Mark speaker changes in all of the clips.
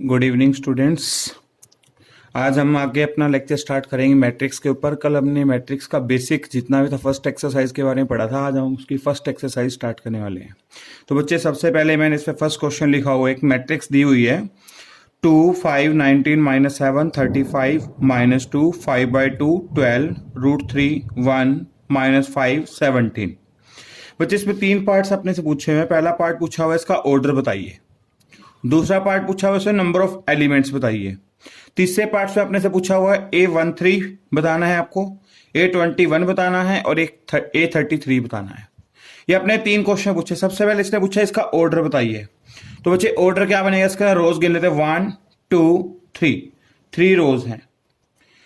Speaker 1: Good evening students. आज हम आगे अपना लेक्चर स्टार्ट करेंगे मैट्रिक्स के ऊपर। कल हमने मैट्रिक्स का बेसिक जितना भी था फर्स्ट एक्सरसाइज के बारे में पढ़ा था। आज हम उसकी फर्स्ट एक्सरसाइज स्टार्ट करने वाले हैं। तो बच्चे सबसे पहले मैंने इस पर फर्स्ट क्वेश्चन लिखा हुआ है। एक मैट्रिक्स दी हुई है 2 5 19 -7 35 -2 5/2 12 √3 1 -5 17। बच्चे इसमें तीन पार्ट्स अपने से पूछे हुए हैं। पहला पार्ट पूछा हुआ है इसका ऑर्डर बताइए। दूसरा पार्ट पूछा हुआ है नंबर ऑफ एलिमेंट्स बताइए। तीसरे पार्ट से अपने से पूछा हुआ है A13 बताना है आपको, A21 बताना है और एक A33 बताना है। ये अपने तीन क्वेश्चन पूछे। सबसे पहले इसने पूछा इसका ऑर्डर बताइए। तो बच्चे ऑर्डर क्या बनेगा इसका? रोज गिन लेते हैं 1 2 3, 3 रोज हैं।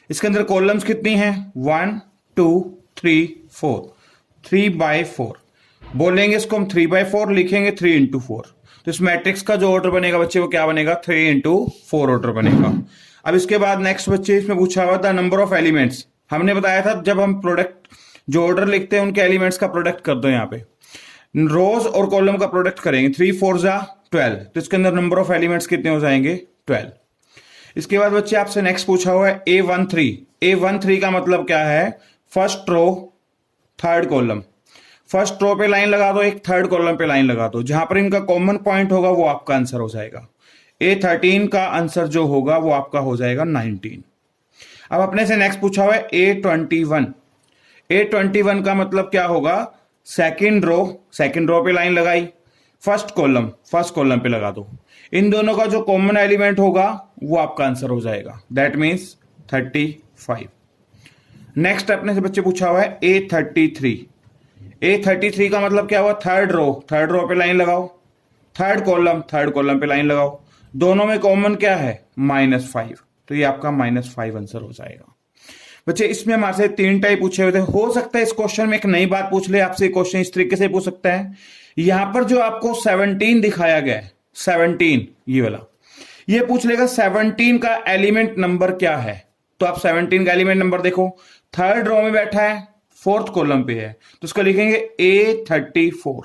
Speaker 1: इसके अंदर कॉलम्स कितनी हैं? 1 2 3 4, 3/4 बोलेंगे इसको हम 3/4 लिखेंगे 3/4। तो इस मैट्रिक्स का जो ऑर्डर बनेगा बच्चे वो क्या बनेगा? 3/4 ऑर्डर बनेगा। अब इसके बाद नेक्स्ट बच्चे इसमें पूछा हुआ था नंबर ऑफ एलिमेंट्स। हमने बताया था जब हम प्रोडक्ट जो ऑर्डर लिखते हैं उनके एलिमेंट्स का प्रोडक्ट कर दो। यहाँ पे रोज और कॉलम का प्रोडक्ट करेंगे। 3 4 जा 12, तो इसके अंदर नंबर ऑफ एलिमेंट्स कितने हो जाएंगे? 12। इसके बाद बच्चे आपसे नेक्स्ट पूछा हुआ है A13। A13 का मतलब क्या है? First row third column. First row पे लाइन लगा दो, एक थर्ड कॉलम पे लाइन लगा दो। जहां पर इनका कॉमन पॉइंट होगा वो आपका आंसर हो जाएगा। A13 का आंसर जो होगा वो आपका हो जाएगा 19। अब अपने से नेक्स्ट पूछा हुआ है A21। A21 का मतलब क्या होगा? सेकंड रो पे लाइन लगाई, फर्स्ट कॉलम पे लगा दो। इन दोनों का जो कॉमन एलिमेंट होगा वो आपका आंसर हो जाएगा। That means 35। नेक्स्ट अपने से बच्चे पूछा हुआ है A33 का मतलब क्या हुआ? थर्ड रो पे लाइन लगाओ, थर्ड कॉलम पे लाइन लगाओ। दोनों में कॉमन क्या है? -5, तो ये आपका -5 आंसर हो जाएगा। बच्चे इसमें हमारे से तीन टाइप पूछे हुए थे। हो सकता है इस क्वेश्चन में एक नई बात पूछ ले आपसे। क्वेश्चन इस तरीके से पूछ सकता है, यहां पर जो आपको 17 दिखाया गया है, 17 ये वाला, ये पूछ लेगा 17 का एलिमेंट नंबर क्या है। तो आप 17 का एलिमेंट नंबर देखो, थर्ड रो में बैठा है, फोर्थ कॉलम पे है, तो उसको लिखेंगे A34।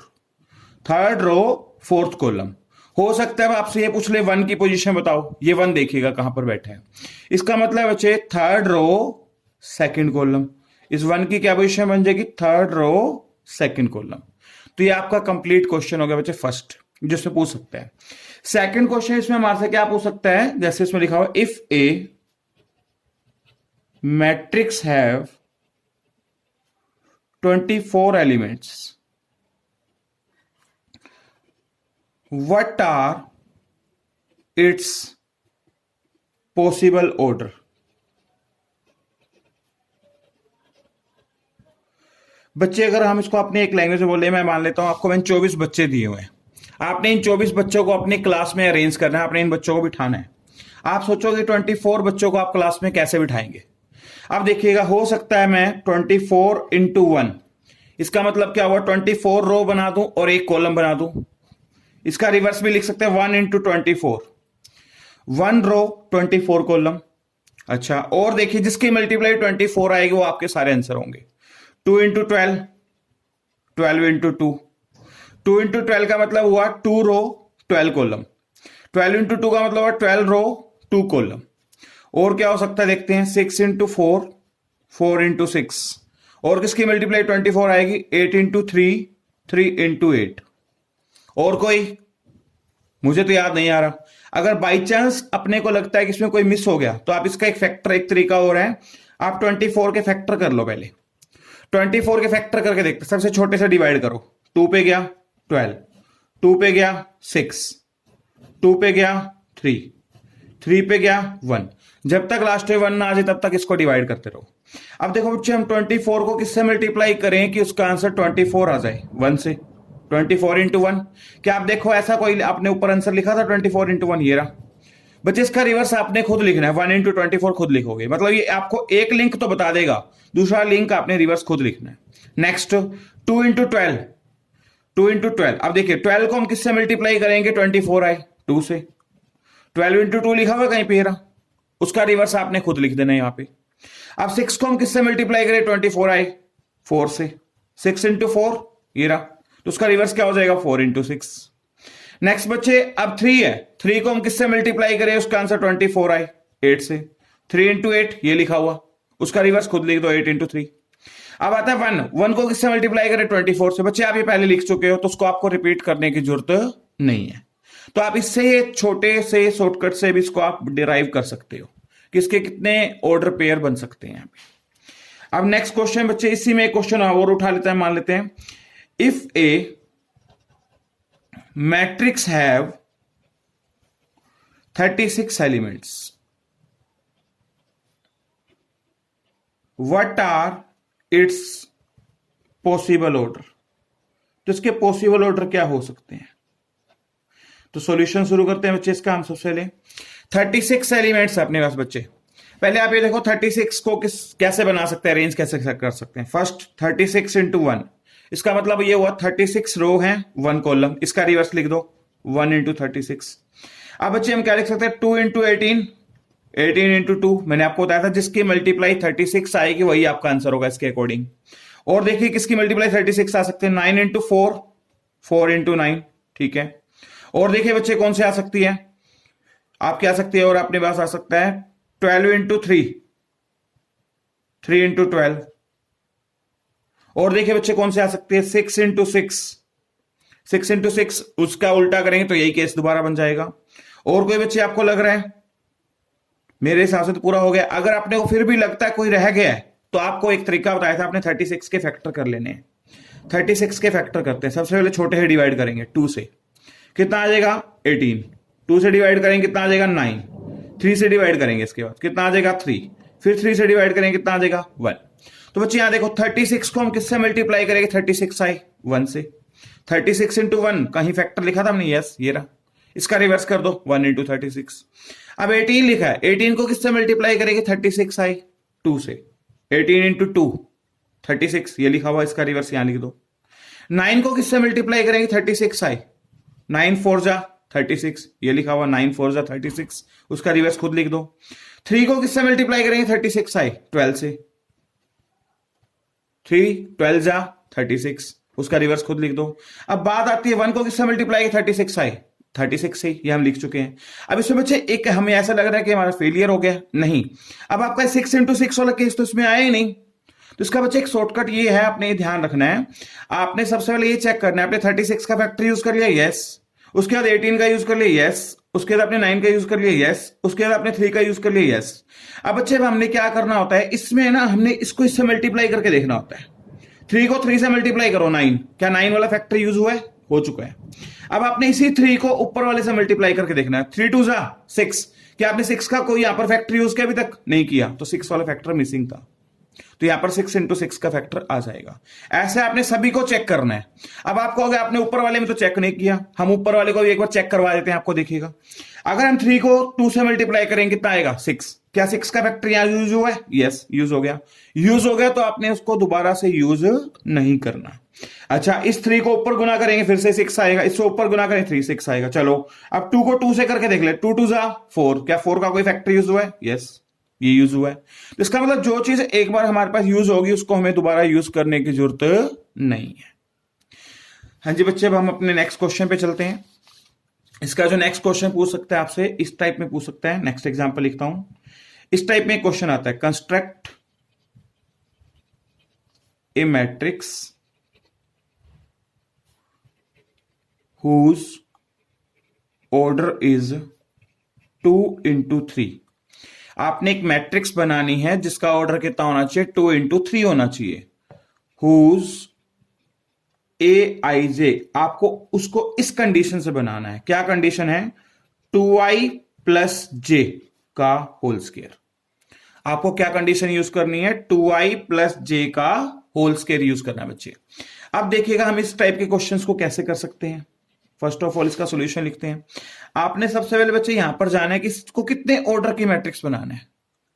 Speaker 1: Third row fourth column. हो सकता है आपसे ये पूछ ले 1 की पोजीशन बताओ, ये 1 देखिएगा कहां पर बैठा है। इसका मतलब बच्चे थर्ड रो सेकंड कॉलम। इस 1 की क्या पोजीशन बन जाएगी? Third row second column. तो ये आपका कंप्लीट क्वेश्चन हो गया बच्चे फर्स्ट, जिसमें पूछ सकते हैं। सेकंड क्वेश्चन इसमें हमारे से क्या पूछ सकता है? जैसे इसमें लिखा हुआ if a matrix have 24 elements, what are its possible order? बच्चे अगर हम इसको अपने एक लैंग्वेज में बोले, मैं मान लेता हूं आपको मैंने 24 बच्चे दिए हुए हैं। आपने इन 24 बच्चों को अपनी क्लास में अरेंज करना है, आपने इन बच्चों को बिठाना है। आप सोचोगे 24 बच्चों को आप क्लास में कैसे बिठाएंगे? अब देखिएगा, हो सकता है मैं 24 × 1, इसका मतलब क्या हुआ? 24 रो बना दूं और एक कॉलम बना दूं। इसका रिवर्स भी लिख सकते हैं 1 × 24, 1 रो 24 कॉलम। अच्छा, और देखिए जिसकी मल्टीप्लाई 24 आएगी वो आपके सारे आंसर होंगे। 2 × 12, 12 × 2, 2 × 12 का मतलब हुआ 2 रो 12 कॉलम। 12 × 2 का मतलब हुआ 12 रो 2 कॉलम। और क्या हो सकता है देखते हैं, 6 × 4, 4 × 6, और किसकी मल्टीप्लाई 24 आएगी? 8 × 3, 3 × 8। और कोई मुझे तो याद नहीं आ रहा। अगर बाई चांस अपने को लगता है कि इसमें कोई मिस हो गया तो आप इसका एक फैक्टर, एक तरीका और है, आप 24 के फैक्टर कर लो। पहले 24 के फैक्टर करके देखते, सबसे छोटे से डिवाइड करो। 2 पे गया 12, 2 पे गया 6, 2 पे गया 3, 3 पे गया 1। जब तक लास्ट में 1 ना आ जाए तब तक इसको डिवाइड करते रहो। अब देखो बच्चे, हम 24 को किससे मल्टीप्लाई करें कि उसका आंसर 24 आ जाए? 1 से। 24 × 1, क्या आप देखो ऐसा कोई आपने ऊपर आंसर लिखा था 24 × 1? ये रहा। बच्चे इसका रिवर्स आपने खुद लिखना है, 1 × 24 खुद लिखोगे। मतलब ये आपको एक लिंक तो बता देगा, दूसरा लिंक आपने रिवर्स खुद लिखना है। नेक्स्ट 2 × 12, 2 × 12। अब देखिए 12 को हम किससे मल्टीप्लाई करेंगे? 24 आए 2 से। 12 × 2 लिखा हुआ कहीं पे रहा, उसका रिवर्स आपने खुद लिख देना है यहां पे। अब 6 को हम किससे मल्टीप्लाई करें? 24 आए 4 से। 6 × 4 ये रहा, तो उसका रिवर्स क्या हो जाएगा? 4 × 6। नेक्स्ट बच्चे अब 3 है, 3 को हम किससे मल्टीप्लाई करें, उसका आंसर 24 आए 8 से। 3 इंटू 8 ये लिखा हुआ, उसका रिवर्स खुद लिख दो 8 इंटू 3। अब आता है 1 को किससे मल्टीप्लाई करें 24 से। बच्चे आप ये पहले लिख चुके हो तो उसको आपको रिपीट करने की जरूरत नहीं है। तो आप इससे छोटे से शॉर्टकट से भी इसको आप डिराइव कर सकते हो कि इसके कितने ऑर्डर पेयर बन सकते हैं। अब नेक्स्ट क्वेश्चन बच्चे, इसी में एक क्वेश्चन और उठा लेते हैं, मान लेते हैं if a matrix have 36 elements, what are its possible order. तो इसके पॉसिबल ऑर्डर क्या हो सकते हैं। तो सॉल्यूशन शुरू करते हैं बच्चे इसका। हम सबसे पहले 36 एलिमेंट्स अपने पास बच्चे। पहले आप ये देखो 36 को कैसे बना सकते हैं, अरेंज कैसे कर सकते हैं। फर्स्ट 36 इंटू 1, इसका मतलब ये हुआ 36 रो है 1 कॉलम, इसका रिवर्स लिख दो 1 इंटू 36। अब बच्चे हम क्या लिख सकते हैं 2 इंटू 18, 18 इंटू 2। मैंने आपको बताया था जिसकी मल्टीप्लाई 36 आएगी वही आपका आंसर होगा इसके अकॉर्डिंग। और देखिए किसकी मल्टीप्लाई 36 आ सकते हैं 9 इंटू 4, 4 इंटू 9, ठीक है। और देखिए बच्चे कौन से आ सकती है, आप क्या आ सकती है, और अपने पास आ सकता है 12 इंटू 3, 3 इंटू 12। और देखिए बच्चे कौन से आ सकते हैं 6 इंटू 6, 6 इंटू 6, उसका उल्टा करेंगे तो यही केस दोबारा बन जाएगा। और कोई बच्चे आपको लग रहा है, मेरे हिसाब से तो पूरा हो गया। अगर आपने को फिर भी लगता है कोई रह गया है तो आपको एक तरीका बताया था, आपने 36 के फैक्टर कर लेने हैं। 36 के फैक्टर करते हैं, सबसे पहले छोटे से डिवाइड करेंगे 2 से, कितना आ जाएगा 18। 2 से डिवाइड करेंगे कितना आ जाएगा 9। 3 से डिवाइड करेंगे इसके बाद कितना आ जाएगा 3। फिर 3 से डिवाइड करेंगे कितना आ जाएगा 1। तो बच्चे यहां देखो 36 को हम किससे मल्टीप्लाई करेंगे, 36 आई 1 से। 36 इंटू 1 कहीं फैक्टर लिखा था हमने, यस ये रहा, इसका रिवर्स कर दो 1 इंटू 36। अब 18 लिखा है, 18 को किससे मल्टीप्लाई करेंगे 36 आई 2 से। 18 इंटू 2 36 ये लिखा हुआ, इसका रिवर्स यहां लिख दो। 9 को किससे मल्टीप्लाई करेंगे 36 आई, 9 4 जा 36 ये लिखा हुआ, 9 4 जा 36, उसका रिवर्स खुद लिख दो। 3 को किससे मल्टीप्लाई करेंगे 36 आई 12 से, 3 12 जा 36, उसका रिवर्स खुद लिख दो। अब बात आती है 1 को किससे मल्टीप्लाई 36 आई 36 से, ये हम लिख चुके हैं। अब इसमें बच्चे एक हमें ऐसा लग रहा है कि हमारा फेलियर हो गया, नहीं। अब आपका 6 इंटू 6 वाला केस तो इसमें आया ही नहीं। तो इसका बच्चे एक शॉर्टकट ये है, आपने ध्यान रखना है। आपने सबसे पहले ये चेक करना है, आपने 36 का फैक्टर यूज कर लिया, यस। उसके बाद 18 का यूज कर लिया, यस। उसके बाद आपने 9 का यूज कर लिया, यस। उसके बाद आपने 3 का यूज कर लिया, यस। अब बच्चे हमने क्या करना होता है इसमें ना, हमने इसको इससे मल्टीप्लाई करके देखना होता है। 3 को 3 से मल्टीप्लाई करो 9, क्या 9 वाला फैक्टर यूज हुआ है, हो चुका है। अब आपने इसी 3 को ऊपर वाले से मल्टीप्लाई करके देखना है। 3 2 जा 6, क्या आपने 6 का कोई यहां पर फैक्टर यूज किया अभी तक, नहीं किया, तो 6 वाला फैक्टर मिसिंग था, तो यहां पर 6 इंटू 6 का फैक्टर आ जाएगा। ऐसे आपने सभी को चेक करना है। अब आप कहोगे आपने ऊपर वाले में तो चेक नहीं किया, हम ऊपर वाले को भी एक बार चेक करवा देते हैं, आपको देखिएगा। अगर हम 3 को 2 से मल्टीप्लाई करेंगे कितना आएगा 6, क्या 6 का फैक्टर यहां यूज हुआ है, यस यूज हो गया। यूज हो गया तो आपने उसको दोबारा से यूज नहीं करना। अच्छा, इस 3 को ऊपर गुना करेंगे फिर से 6 आएगा, इससे ऊपर गुना करें 3 6 आएगा। चलो अब 2 को 2 से करके देख ले, 2 2 जा 4, क्या 4 का कोई फैक्टर यूज हुआ है, यस ये यूज हुआ है। तो इसका मतलब जो चीज एक बार हमारे पास यूज होगी उसको हमें दोबारा यूज करने की जरूरत नहीं है। हाँ जी बच्चे, अब हम अपने नेक्स्ट क्वेश्चन पे चलते हैं। इसका जो नेक्स्ट क्वेश्चन पूछ सकता है आपसे, इस टाइप में पूछ सकता है। नेक्स्ट एग्जांपल लिखता हूं, इस टाइप में क्वेश्चन आता है, construct A matrix whose order is 2 into 3। आपने एक मैट्रिक्स बनानी है जिसका ऑर्डर कितना होना चाहिए 2 into 3 होना चाहिए। whose aij, आपको उसको इस कंडीशन से बनाना है। क्या कंडीशन है, 2i प्लस j का होल स्क्वायर। आपको क्या कंडीशन यूज करनी है, 2i प्लस j का होल स्क्वायर यूज करना है बच्चे। अब देखिएगा हम इस टाइप के क्वेश्चंस को कैसे कर सकते हैं। फर्स्ट ऑफ ऑल इसका सॉल्यूशन लिखते हैं। आपने सबसे पहले बच्चे यहां पर जाना है कि इसको कितने ऑर्डर की मैट्रिक्स बनाना है,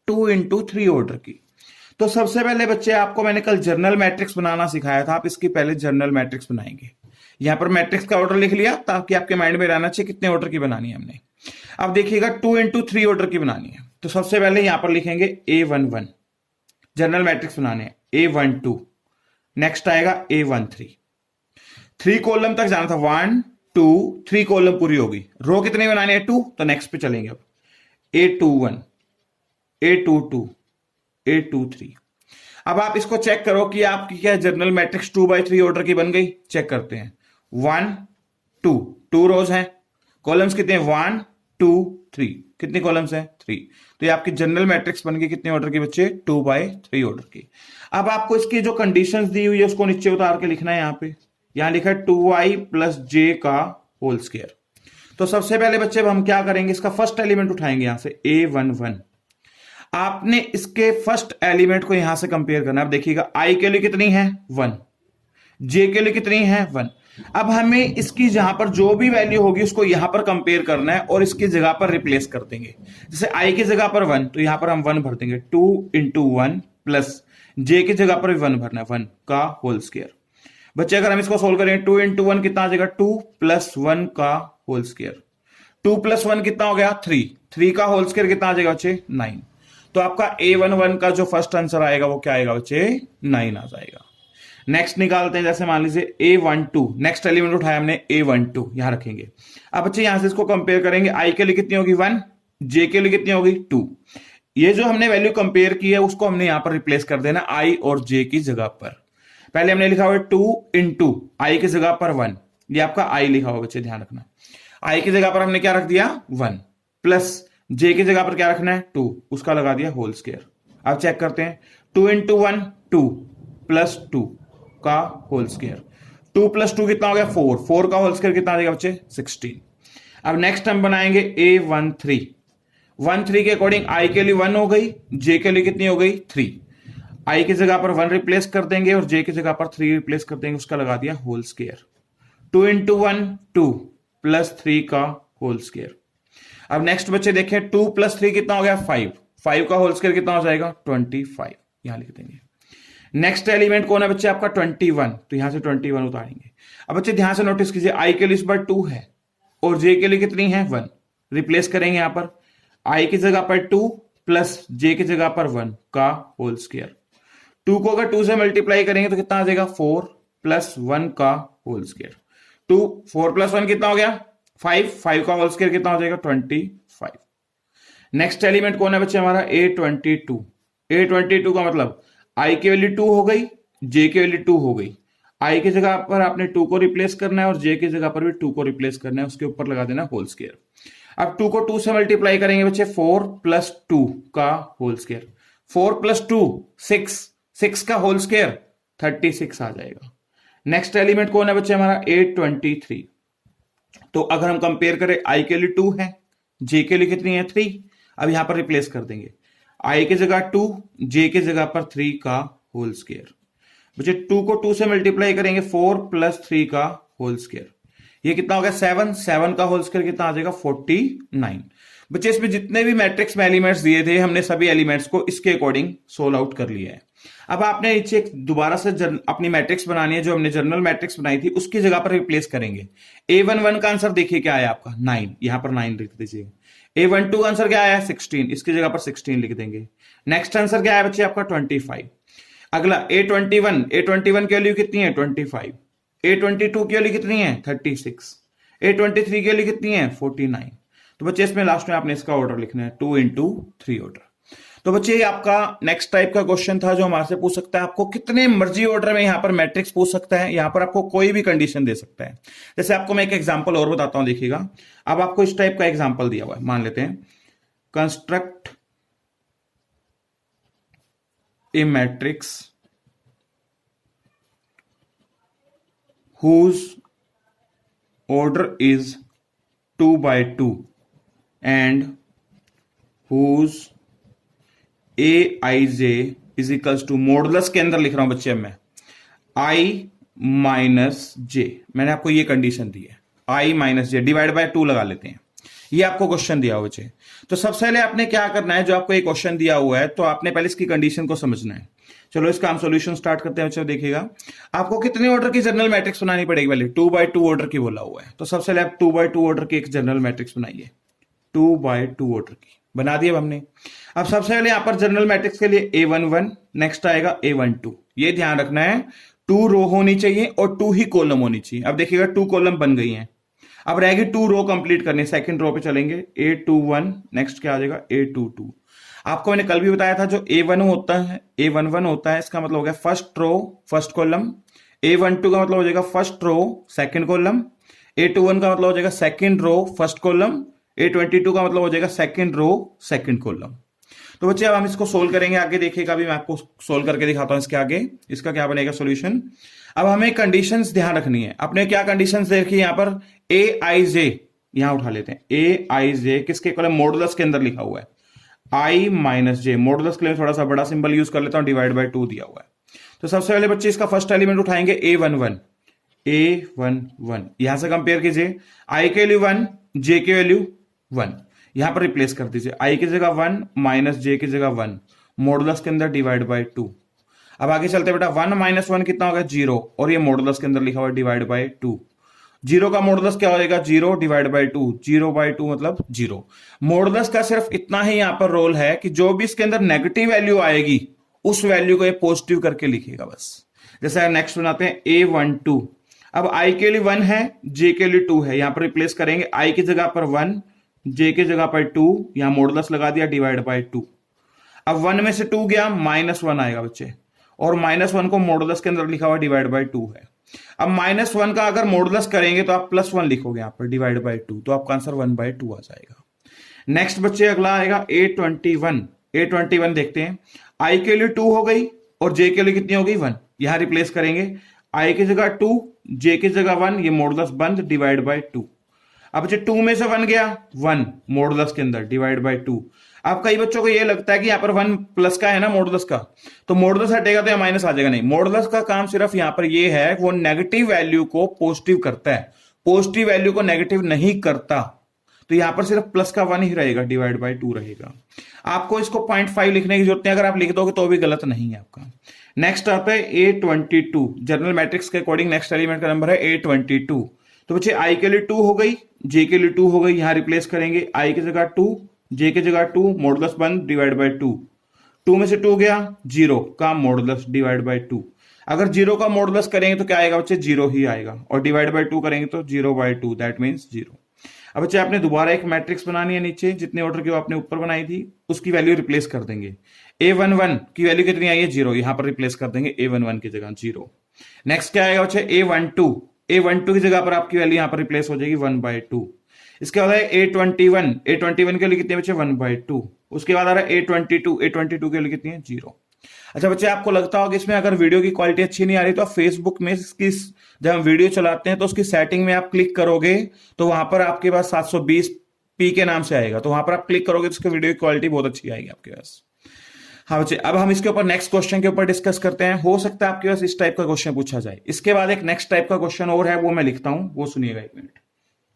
Speaker 1: 2 into 3 ऑर्डर की। तो सबसे पहले बच्चे आपको मैंने कल जर्नल मैट्रिक्स बनाना सिखाया था, आप इसकी पहले जर्नल मैट्रिक्स बनाएंगे। यहां पर मैट्रिक्स का ऑर्डर लिख लिया ताकि आपके माइंड में रहना चाहिए कितने ऑर्डर की बनानी है हमने। अब देखिएगा 2 into 3 ऑर्डर की बनानी है, तो सबसे पहले यहां पर लिखेंगे A11, जनरल मैट्रिक्स बनाने हैं, A12, नेक्स्ट आएगा A13। 3 कॉलम तक जाना था, 1 3 कॉलम पूरी होगी। रो कितनी बनानी है? 2। तो नेक्स्ट पे चलेंगे अब। A21, A22, A23। अब आप इसको चेक करो कि आपकी क्या जनरल मैट्रिक्स 2/3 ऑर्डर की बन गई। चेक करते हैं। 1 2 रोज हैं। कॉलम्स कितने हैं? 1 2 3। कितनी कॉलम्स हैं? 3। तो ये आपकी जनरल मैट्रिक्स बन गई कितने ऑर्डर की बच्चे? 2/3 ऑर्डर की। अब आपको इसकी जो कंडीशंस दी हुई है उसको नीचे उतार के लिखना है। यहां लिखा है 2i + j का होल स्क्वायर। तो सबसे पहले बच्चे अब हम क्या करेंगे, इसका फर्स्ट एलिमेंट उठाएंगे यहां से A11। आपने इसके फर्स्ट एलिमेंट को यहां से कंपेयर करना है। अब देखिएगा i के लिए कितनी है? 1, j के लिए कितनी है? 1। अब हमें इसकी जहां पर जो भी वैल्यू होगी उसको यहां पर कंपेयर करना है और इसकी जगह पर रिप्लेस कर देंगे। जैसे i की जगह पर 1 तो यहां पर हम 1 भर देंगे। 2 × 1 प्लस j की जगह पर भी 1 भरना है, 1 का होल स्क्वायर। बच्चे अगर हम इसको सोल्व करें 2 × 1 कितना आ जाएगा? 2 + 1 का होल स्क्वायर। 2 + 1 कितना हो गया? 3। 3 का होल स्क्वायर कितना आ जाएगा बच्चे? 9। तो आपका A11 का जो फर्स्ट आंसर आएगा वो क्या आएगा बच्चे? 9 आ जाएगा। नेक्स्ट निकालते हैं। जैसे मान लीजिए A12, नेक्स्ट एलिमेंट उठाया हमने A12, यहां रखेंगे। अब बच्चे यहां से इसको कंपेयर करेंगे। i के लिए कितनी होगी? 1, j के लिए कितनी होगी? 2। ये जो हमने वैल्यू कंपेयर की है उसको हमने यहां पर रिप्लेस कर देना i और j की जगह पर। पहले हमने लिखा हुआ है 2 × i की जगह पर 1, ये आपका i लिखा हुआ बच्चे, ध्यान रखना। i की जगह पर हमने क्या रख दिया? 1 प्लस j की जगह पर क्या रखना है? 2, उसका लगा दिया होल स्क्वायर। अब चेक करते हैं। 2 × 1 2 प्लस 2 का होल स्क्वायर। 2 + 2 कितना हो गया? 4। 4 का होल स्क्वायर कितना आ जाएगा बच्चे? 16। अब नेक्स्ट हम बनाएंगे A13। 13 के अकॉर्डिंग i के लिए 1 हो गई, j के लिए कितनी हो गई? 3। i की जगह पर 1 रिप्लेस कर देंगे और j की जगह पर 3 रिप्लेस कर देंगे, उसका लगा दिया होल स्क्वायर। 2 × 1 2 प्लस 3 का होल स्क्वायर। अब नेक्स्ट बच्चे देखें, 2 + 3 कितना हो गया? 5। 5 का होल स्क्वायर कितना हो जाएगा? 25। यहां लिख देंगे। नेक्स्ट एलिमेंट कौन है बच्चे? आपका 21। तो यहां से 21 उतारेंगे। अब बच्चे ध्यान से नोटिस कीजिए, i के लिए इस बार 2 है और j के लिए कितनी है? 1। रिप्लेस करेंगे यहां पर। i की जगह पर 2 प्लस j की जगह पर 1 का होल स्क्वायर। 2 को अगर 2 से मल्टीप्लाई करेंगे तो कितना आ जाएगा? 4 + 1 का होल स्क्वायर। 4 + 1 कितना हो गया? 5। 5 का होल स्क्वायर कितना हो जाएगा? 25। नेक्स्ट एलिमेंट कौन है बच्चे? हमारा A22। A22 का मतलब i की वैल्यू 2 हो गई, j की वैल्यू 2 हो गई। i की जगह पर आपने 2 को रिप्लेस करना है और j की जगह पर भी 2 को रिप्लेस करना है, उसके ऊपर लगा देना होल स्क्वायर। अब 2 को 2 से मल्टीप्लाई करेंगे बच्चे, 4 + 2 का होल स्क्वायर। 4 + 2 6, 6 का होल स्क्वायर 36 आ जाएगा। नेक्स्ट एलिमेंट कौन है बच्चे? हमारा A23। तो अगर हम कंपेयर करें, i के लिए 2 है, j के लिए कितनी है? 3। अब यहां पर रिप्लेस कर देंगे। i की जगह 2, j की जगह पर 3 का होल स्क्वायर। बच्चे 2 को 2 से मल्टीप्लाई करेंगे, 4 + 3 का होल स्क्वायर। ये कितना हो गया? 7। 7 का होल स्क्वायर कितना आ जाएगा? 49। बच्चे इसमें जितने भी मैट्रिक्स में एलिमेंट्स दिए थे हमने सभी एलिमेंट्स को इसके अकॉर्डिंग सोल्व आउट कर लिया है। अब आपने नीचे दोबारा से अपनी मैट्रिक्स बनानी है, जो हमने जनरल मैट्रिक्स बनाई थी उसकी जगह पर रिप्लेस करेंगे। A11 का आंसर देखिए क्या आया आपका? 9। यहां पर 9 लिख दीजिए। A12 का आंसर क्या आया? 16। इसकी जगह पर 16 लिख देंगे। नेक्स्ट आंसर क्या है बच्चे आपका? 25। अगला A21। A21 की वैल्यू कितनी है? 25। A22 की वैल्यू कितनी है? 36। A23 की वैल्यू कितनी है? 49। तो बच्चे इसमें लास्ट में आपने इसका ऑर्डर लिखना है, 2 × 3 ऑर्डर। तो बच्चे ये आपका नेक्स्ट टाइप का क्वेश्चन था जो हमारे से पूछ सकता है। आपको कितने मर्जी ऑर्डर में यहां पर मैट्रिक्स पूछ सकता है, यहां पर आपको कोई भी कंडीशन दे सकता है। जैसे आपको मैं एक एग्जांपल और बताता हूं, देखिएगा। अब आपको इस टाइप का एग्जांपल दिया हुआ है, मान लेते हैं construct A matrix whose order is 2/2 and whose aij is equals to, modulus के अंदर लिख रहा हूं बच्चे मैं, i - j। मैंने आपको ये कंडीशन दी है, i - j डिवाइड बाय 2 लगा लेते हैं। ये आपको क्वेश्चन दिया हुआ बच्चे। तो सबसे पहले आपने क्या करना है, जो आपको ये क्वेश्चन दिया हुआ है तो आपने पहले इसकी कंडीशन को समझना है। चलो इसका हम सॉल्यूशन स्टार्ट करते हैं। बच्चों देखिएगा, आपको कितने ऑर्डर की जनरल मैट्रिक्स बनानी पड़ेगी? पहले 2/2 ऑर्डर की बोला हुआ है, तो सबसे पहले आप 2/2 ऑर्डर की एक जनरल मैट्रिक्स बनाइए। 2/2 ऑर्डर की बना दी अब हमने। अब सबसे पहले यहां पर जनरल मैट्रिक्स के लिए A11, नेक्स्ट आएगा A12। ये ध्यान रखना है 2 रो होनी चाहिए और 2 ही कॉलम होनी चाहिए। अब देखिएगा 2 कॉलम बन गई हैं। अब रहेगी 2 रो कंप्लीट करनी, सेकंड रो पे चलेंगे, A21, नेक्स्ट क्या आ जाएगा A22। आपको मैंने कल भी बताया था जो A1 होता है, A11 होता है, इसका मतलब हो गया first row first column. A12 का मतलब हो जाएगा first row second column. A21 का मतलब हो जाएगा second row first column. A22 का मतलब हो जाएगा सेकंड रो सेकंड कॉलम। तो बच्चे अब हम इसको सोल्व करेंगे, आगे देखिएगा, अभी मैं आपको सोल्व करके दिखाता हूं इसके आगे इसका क्या बनेगा सॉल्यूशन। अब हमें कंडीशंस ध्यान रखनी है, अपने क्या कंडीशंस देखिए यहां पर Aij, यहां उठा लेते हैं Aij किसके इक्वल है, मॉडुलस के अंदर लिखा हुआ है I माइनस जे, मॉडुलस के लिए थोड़ा सा बड़ा सिंबल यूज कर लेता हूं, डिवाइड बाय 2 दिया हुआ है। तो सबसे पहले बच्चे इसका फर्स्ट एलिमेंट उठाएंगे A11, यहां से कंपेयर कीजिए, I के वैल्यू 1, J की वैल्यू 1, यहां पर रिप्लेस कर दीजिए, I की जगह 1 माइनस J की जगह 1, मॉडुलस के अंदर डिवाइड बाय 2। अब आगे चलते बेटा, 1 माइनस 1 कितना होगा 0, और ये मॉडुलस के अंदर लिखा हुआ है डिवाइड बाय 2। 0 का मॉडुलस क्या हो जाएगा 0 डिवाइड बाय 2, 0 बाय 2 मतलब 0। मॉडुलस का सिर्फ इतना ही यहां पर रोल है कि जो भी इसके अंदर नेगेटिव वैल्यू आएगी उस वैल्यू को ये पॉजिटिव करके लिखेगा बस। जैसे नेक्स्ट बनाते हैं A12, अब I के लिए 1 है, J के लिए 2 है, यहां पर रिप्लेस करेंगे, I की जगह पर 1, J की जगह पर 2, यहां मॉडुलस लगा दिया डिवाइड बाय 2। अब 1 में से 2 गया, -1 आएगा बच्चे, और -1 को मॉडुलस के अंदर लिखा हुआ डिवाइड बाय 2 है। अब -1 का अगर मॉडुलस करेंगे तो आप +1 लिखोगे यहां पर डिवाइड बाय 2, तो आपका आंसर 1/2 आ जाएगा। नेक्स्ट बच्चे अगला आएगा A21 देखते हैं, I के लिए 2 हो गई और J के लिए कितनी हो गई 1, यहां रिप्लेस करेंगे, I की जगह 2, J की जगह 1, ये मॉडुलस बंद डिवाइड बाय 2। अब बच्चे 2 में से 1 गया 1 मॉडुलस के अंदर डिवाइड बाय 2। अब कई बच्चों को ये लगता है कि यहां पर 1 प्लस का है ना मॉडुलस का, तो मॉडुलस हटेगा तो यह माइनस आ जाएगा, नहीं, मॉडुलस का काम सिर्फ यहां पर ये है वो नेगेटिव वैल्यू को पॉजिटिव करता है, पॉजिटिव वैल्यू को नेगेटिव नहीं करता। तो यहां पर सिर्फ प्लस का 1 ही रहेगा, डिवाइड बाय 2 रहेगा। आपको इसको 0.5 लिखने की जरूरत नहीं, अगर आप लिख दोगे तो भी गलत नहीं है आपका। नेक्स्ट आता है A22, जनरल मैट्रिक्स के अकॉर्डिंग नेक्स्ट एलिमेंट का नंबर है A22। तो बच्चे I के लिए 2 हो गई, J के लिए 2 हो गई, यहां रिप्लेस करेंगे, I की जगह 2, J की जगह 2, मॉडुलस बंद डिवाइड बाय 2। 2 में से 2 गया 0 का मॉडुलस डिवाइड बाय 2। अगर 0 का मॉडुलस करेंगे तो क्या आएगा बच्चे 0 ही आएगा, और डिवाइड बाय 2 करेंगे तो 0/2, दैट मीन्स 0। अब बच्चे आपने दोबारा एक मैट्रिक्स बनानी है, नीचे जितने ऑर्डर की आपने ऊपर बनाई थी उसकी वैल्यू रिप्लेस कर देंगे। A11 की वैल्यू कितनी आई है 0, यहां पर रिप्लेस कर देंगे A11 की जगह 0। नेक्स्ट क्या आएगा बच्चे A12 की जगह पर आपकी वैल्यू यहां पर रिप्लेस हो जाएगी 1/2। इसके बाद है A21 के लिए कितने बच्चे 1/2। उसके बाद आ रहा है A22 के लिए कितनी है 0। अच्छा बच्चे आपको लगता होगा इसमें अगर वीडियो की क्वालिटी अच्छी नहीं आ रही तो आप फेसबुक में इसकी जब हम वीडियो चलाते हैं तो उसकी सेटिंग में आप क्लिक करोगे तो वहां पर आपके पास 720p के नाम से आएगा, तो वहां पर आप क्लिक करोगे तो उसकी वीडियो की क्वालिटी बहुत अच्छी आएगी आपके पास। हाँ बच्चे अब हम इसके ऊपर नेक्स्ट क्वेश्चन के ऊपर डिस्कस करते हैं, हो सकता है आपके पास इस टाइप का क्वेश्चन पूछा जाए। इसके बाद एक नेक्स्ट टाइप का क्वेश्चन और है, वो मैं लिखता हूं, वो सुनिएगा 1 मिनट।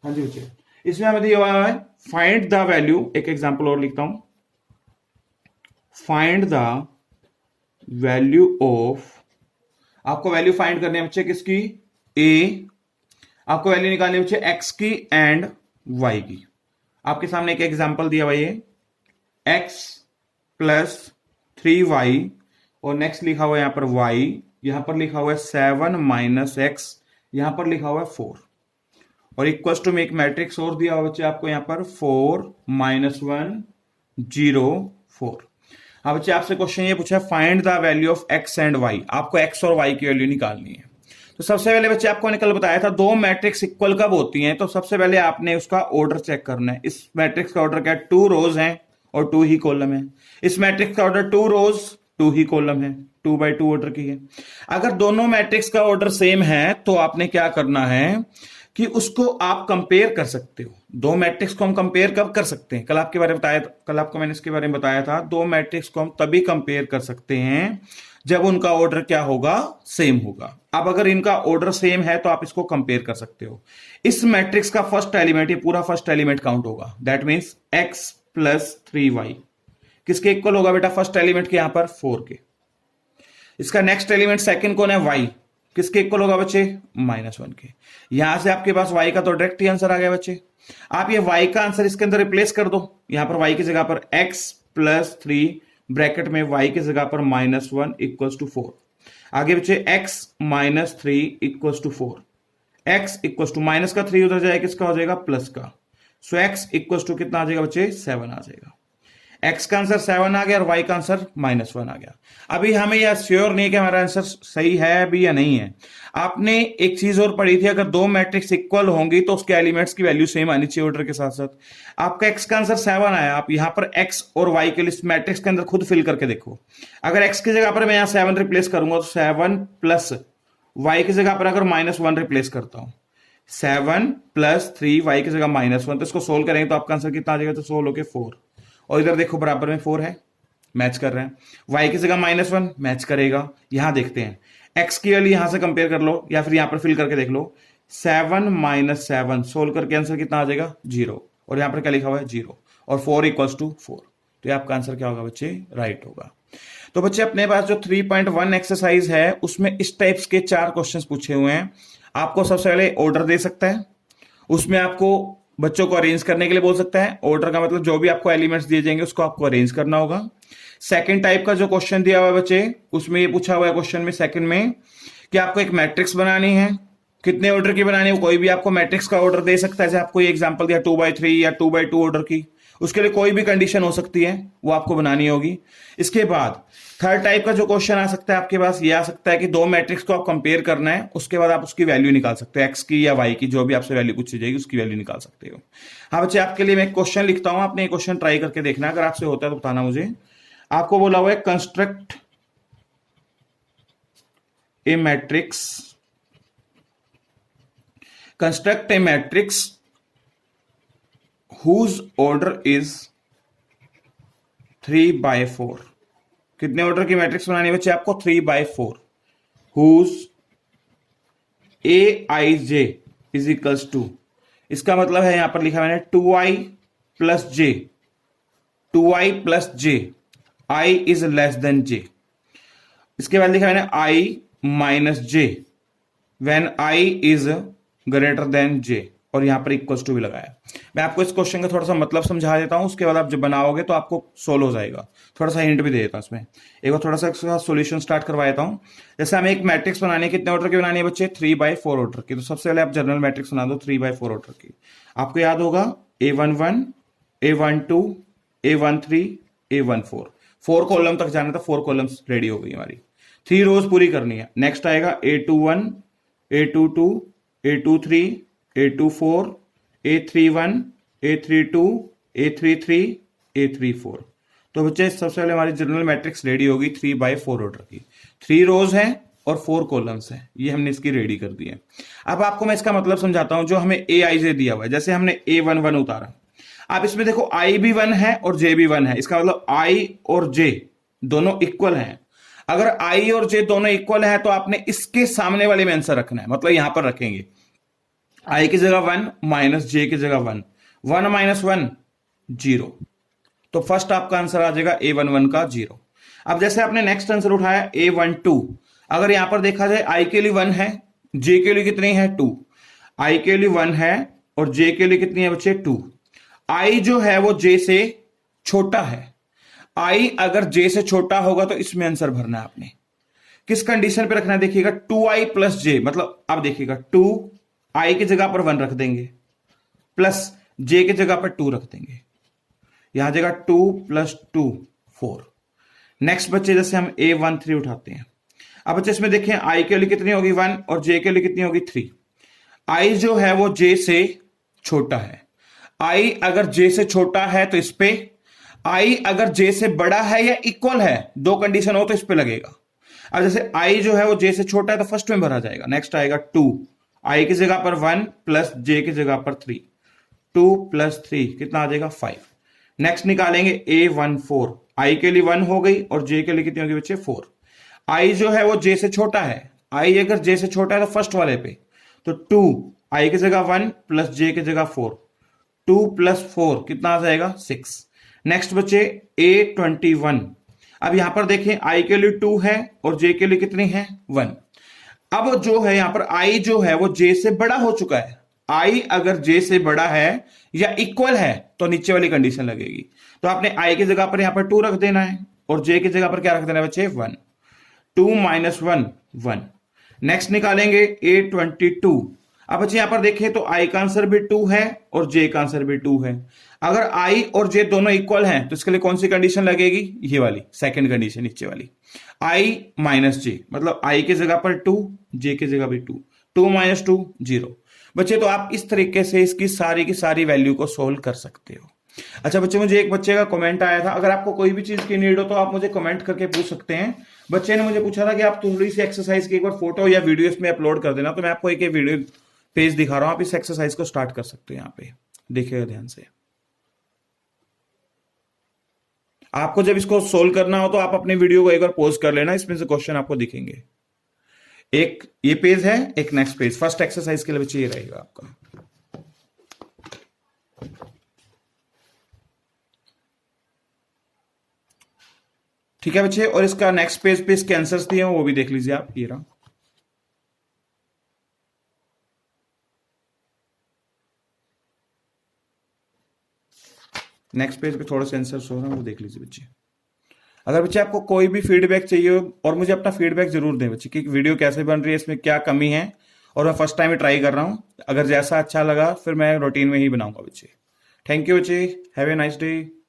Speaker 1: हाँ जी बच्चे, इसमें हमें दिया हुआ है फाइंड द वैल्यू, एक एग्जाम्पल और लिखता हूं, फाइंड द वैल्यू ऑफ, आपको वैल्यू फाइंड करनी है बच्चे किसकी, ए, आपको वैल्यू निकालनी है बच्चे एक्स की एंड वाई की। आपके सामने एक एग्जांपल दिया हुआ है, एक्स प्लस 3y, और नेक्स्ट लिखा हुआ है यहां पर y, यहां पर लिखा हुआ है 7 माइनस एक्स, यहां पर लिखा हुआ है 4, और इक्वल टू में एक मैट्रिक्स और दिया हुआ बच्चे आपको यहां पर 4 -1 0 4। अब बच्चे आपसे क्वेश्चन ये पूछा है find the value of x and y, आपको एक्स और वाई की वैल्यू निकालनी है। तो सबसे पहले बच्चे आपको निकल बताया था दो मैट्रिक्स इक्वल कब होती हैं, तो सबसे पहले आपने उसका ऑर्डर चेक करना है। इस मैट्रिक्स का ऑर्डर क्या है, 2 रोज हैं और 2 ही कॉलम है। इस मैट्रिक्स का ऑर्डर 2 रोज 2 ही कॉलम है, 2/2 ऑर्डर की है। अगर दोनों मैट्रिक्स का ऑर्डर सेम है तो आपने क्या करना है कि उसको आप कंपेयर कर सकते हो। दो मैट्रिक्स को हम कंपेयर कब कर सकते हैं, कल आपको मैंने इसके बारे में बताया था, दो मैट्रिक्स को हम तभी कंपेयर कर सकते हैं जब उनका ऑर्डर क्या होगा, सेम होगा। अब अगर इनका ऑर्डर सेम है तो आप इसको कंपेयर कर सकते हो। इस मैट्रिक्स का फर्स्ट एलिमेंट, ये पूरा फर्स्ट एलिमेंट काउंट होगा, that means x plus 3y किसके इक्वल होगा बेटा, फर्स्ट एलिमेंट के यहां पर 4 के। इसका नेक्स्ट एलिमेंट सेकंड कौन है, y, किसके इक्वल होगा बच्चे, -1 के। यहां से आपके पास y का तो डायरेक्ट ही आंसर आ गया बच्चे। आप ये y का आंसर इसके अंदर रिप्लेस कर दो, यहां पर y की जगह पर x प्लस 3 ब्रैकेट में y की जगह पर -1 इक्वल्स टू 4। आगे बच्चे x -3 equals to 4, x equal to minus का 3 उधर जाएगा, किसका हो जाएगा प्लस का। सो x इक्वल टू कितना आ जाएगा बच्चे 7 आ जाएगा। x का आंसर 7 आ गया और y का आंसर -1 आ गया। अभी हमें यह श्योर नहीं है कि हमारा आंसर सही है भी या नहीं है। आपने एक चीज और पढ़ी थी, अगर दो मैट्रिक्स इक्वल होंगी तो उसके एलिमेंट्स की वैल्यू सेम आनी चाहिए ऑर्डर के साथ साथ। आपका x का आंसर 7 आया, आप यहां पर x और y के लिए मैट्रिक्स के अंदर खुद फिल करके देखो। अगर x की जगह पर मैं यहां 7 रिप्लेस करूंगा तो 7 प्लस y की जगह पर अगर -1 रिप्लेस करता हूं, 7 प्लस 3 y की जगह -1, तो इसको सोल्व करेंगे तो आपका आंसर कितना आ जाएगा, तो सोल्व होके 4। और इधर देखो बराबर में 4 है, मैच कर रहे हैं। y की जगह -1 मैच करेगा। यहां देखते हैं x की वैल्यू यहां से कंपेयर कर लो या फिर यहां पर फिल करके देख लो। 7 - 7 सोल्व करके आंसर कितना आ जाएगा 0, और यहां पर क्या लिखा हुआ है 0, और 4 = 4। तो ये आपका आंसर क्या होगा बच्चे, राइट होगा। तो बच्चे अपने पास जो 3.1 एक्सरसाइज है उसमें इस टाइप्स के 4 क्वेश्चंस पूछे हुए हैं। आपको सबसे पहले ऑर्डर दे सकता है, उसमें आपको बच्चों को अरेंज करने के लिए बोल सकता है। ऑर्डर का मतलब जो भी आपको एलिमेंट्स दिए जाएंगे उसको आपको अरेंज करना होगा। सेकंड टाइप का जो क्वेश्चन दिया हुआ है बच्चे, उसमें ये पूछा हुआ है क्वेश्चन में सेकंड में कि आपको एक मैट्रिक्स बनानी है। कितने ऑर्डर की बनानी है, कोई भी आपको मैट्रिक्स का ऑर्डर दे सकता है। जैसे आपको ये एग्जांपल दिया 2/3 या 2/2 ऑर्डर की, उसके लिए कोई भी कंडीशन हो सकती है, वो आपको बनानी होगी। इसके बाद थर्ड टाइप का जो क्वेश्चन आ सकता है आपके पास, ये आ सकता है कि दो मैट्रिक्स को आप कंपेयर करना है, उसके बाद आप उसकी वैल्यू निकाल सकते हो, एक्स की या वाई की, जो भी आपसे वैल्यू पूछी जाएगी उसकी वैल्यू निकाल सकते हो। हाँ बच्चे, आपके लिए मैं एक क्वेश्चन लिखता हूं, आपने एक क्वेश्चन ट्राई करके देखना, अगर आपसे होता है तो बताना मुझे। आपको बोला हुआ है construct A matrix whose order is 3/4। कितने ऑर्डर की मैट्रिक्स बनानी है बच्चे आपको, 3/4। whose aij is equals to, इसका मतलब है यहां पर लिखा मैंने 2i plus j, 2i plus j, i is less than j। इसके बाद लिखा मैंने i minus j when i is greater than j, और यहां पर इक्वल्स टू भी लगाया। मैं आपको इस क्वेश्चन का थोड़ा सा मतलब समझा देता हूं, उसके बाद आप जब बनाओगे तो आपको सोल्व हो जाएगा। थोड़ा सा हिंट भी दे देता हूं इसमें, एक बार थोड़ा सा इसका सॉल्यूशन स्टार्ट करवा देता हूं। जैसे हमें एक मैट्रिक्स बनानी है, कितने ऑर्डर की बनानी है बच्चे, 3/4 ऑर्डर की। तो सबसे पहले आप जनरल मैट्रिक्स बना दो 3/4 ऑर्डर की। आपको याद होगा A11, A12, A13, A14, 4 column तक जाना था, 4 कॉलम्स रेडी हो गई हमारी, 3 रोज पूरी करनी है। नेक्स्ट आएगा A21, A22, A23, A24, A31, A32, A33, A34। तो बच्चे सबसे पहले हमारी जनरल मैट्रिक्स रेडी होगी 3/4 ऑर्डर की। 3 रोज हैं और 4 कॉलम्स हैं, ये हमने इसकी रेडी कर दी है। अब आपको मैं इसका मतलब समझाता हूं। जो हमें AIJ दिया हुआ है, जैसे हमने A11 उतारा, आप इसमें देखो I भी 1 है और J भी 1 है। इसका मतलब I और J दोनों इक्वल हैं। अगर I और J दोनों इक्वल है तो आपने इसके सामने वाले में आंसर रखना है, मतलब यहां पर रखेंगे I की जगह 1 माइनस J की जगह 1, 1 - 1 0। तो फर्स्ट आपका आंसर आ जाएगा A11 का 0। अब जैसे आपने नेक्स्ट आंसर उठाया A12, अगर यहां पर देखा जाए I के लिए 1 है, J के लिए कितनी है 2, I के लिए 1 है और J के लिए कितनी है बच्चे 2। I जो है वो J से छोटा है। I अगर J से छोटा होगा तो इसमें आंसर भरना है आपने। किस कंडीशन पे रखना है देखिएगा, 2i plus j, मतलब आप देखिएगा 2 i की जगह पर 1 रख देंगे, प्लस j की जगह पर 2 रख देंगे। यहां जगह 2 + 2 4। नेक्स्ट बच्चे जैसे हम A13 उठाते हैं। अब बच्चे इसमें देखें i के लिए कितनी होगी 1 और j के लिए कितनी होगी 3। i जो है वो j से छोटा है। i अगर j से छोटा है तो इस पे, i अगर j से बड़ा है या इक्वल है, दो कंडीशन हो तो इस पे लगेगा। अब जैसे i जो है वो j से छोटा है तो फर्स्ट में भरा जाएगा। नेक्स्ट आएगा 2, i की जगह पर 1 प्लस j की जगह पर 3, 2 + 3 कितना आ जाएगा 5। नेक्स्ट निकालेंगे A14, i के लिए 1 हो गई और j के लिए कितनी होगी बच्चे 4। i जो है वो j से छोटा है, i अगर j से छोटा है तो फर्स्ट वाले पे, तो 2 i की जगह 1 प्लस j की जगह 4, 2 + 4 कितना आ जाएगा 6। नेक्स्ट बच्चे A21, अब यहां पर देखें i के लिए 2 है और j के लिए कितनी है 1। अब जो है यहां पर i जो है वो j से बड़ा हो चुका है। i अगर j से बड़ा है या इक्वल है तो नीचे वाली कंडीशन लगेगी। तो आपने i की जगह पर यहां पर 2 रख देना है और j की जगह पर क्या रख देना है बच्चे 1, 2 - 1 1। नेक्स्ट निकालेंगे A22। अब बच्चे यहां पर देखें तो आई का आंसर भी 2 है और जे का आंसर भी 2 है। अगर आई और जे दोनों इक्वल हैं तो इसके लिए कौन सी कंडीशन लगेगी, ये वाली सेकंड कंडीशन नीचे वाली, आई माइनस जे, मतलब आई की जगह पर 2, जे की जगह भी 2, 2 माइनस 2 0। बच्चे तो आप इस तरीके से इसकी सारी की सारी वैल्यू को सोल्व कर सकते हो। अच्छा बच्चे, मुझे एक बच्चे का कमेंट आया था, अगर आपको कोई भी चीज की नीड हो तो आप मुझे कमेंट करके पूछ सकते हैं। बच्चे ने मुझे पूछा था कि आप थोड़ी सी एक्सरसाइज की एक बार फोटो या वीडियो इसमें अपलोड कर देना, तो मैं आपको एक वीडियो पेज दिखा रहा हूं, आप इस एक्सरसाइज को स्टार्ट कर सकते हो। यहाँ पे देखिएगा ध्यान से। आपको जब इसको सोल्व करना हो तो आप अपनी वीडियो को एक बार पॉज कर लेना, इसमें से क्वेश्चन आपको दिखेंगे। एक ये पेज है, एक नेक्स्ट पेज। फर्स्ट एक्सरसाइज के लिए बच्चे ये रहेगा आपका। ठीक है बच्चे, और इसका नेक्स्ट पेज पे इसके आंसर्स दिए हैं वो भी देख लीजिए आप, ये रहा। नेक्स्ट पेज पे थोड़े से आंसर्स हो रहे हैं वो देख लीजिए बच्चे। अगर बच्चे आपको कोई भी फीडबैक चाहिए हो, और मुझे अपना फीडबैक जरूर दें बच्चे कि वीडियो कैसे बन रही है, इसमें क्या कमी है, और मैं फर्स्ट टाइम ट्राई कर रहा हूं। अगर जैसा अच्छा लगा फिर मैं रूटीन में ही बनाऊंगा बच्चे। थैंक यू बच्चे, हैव ए नाइस डे।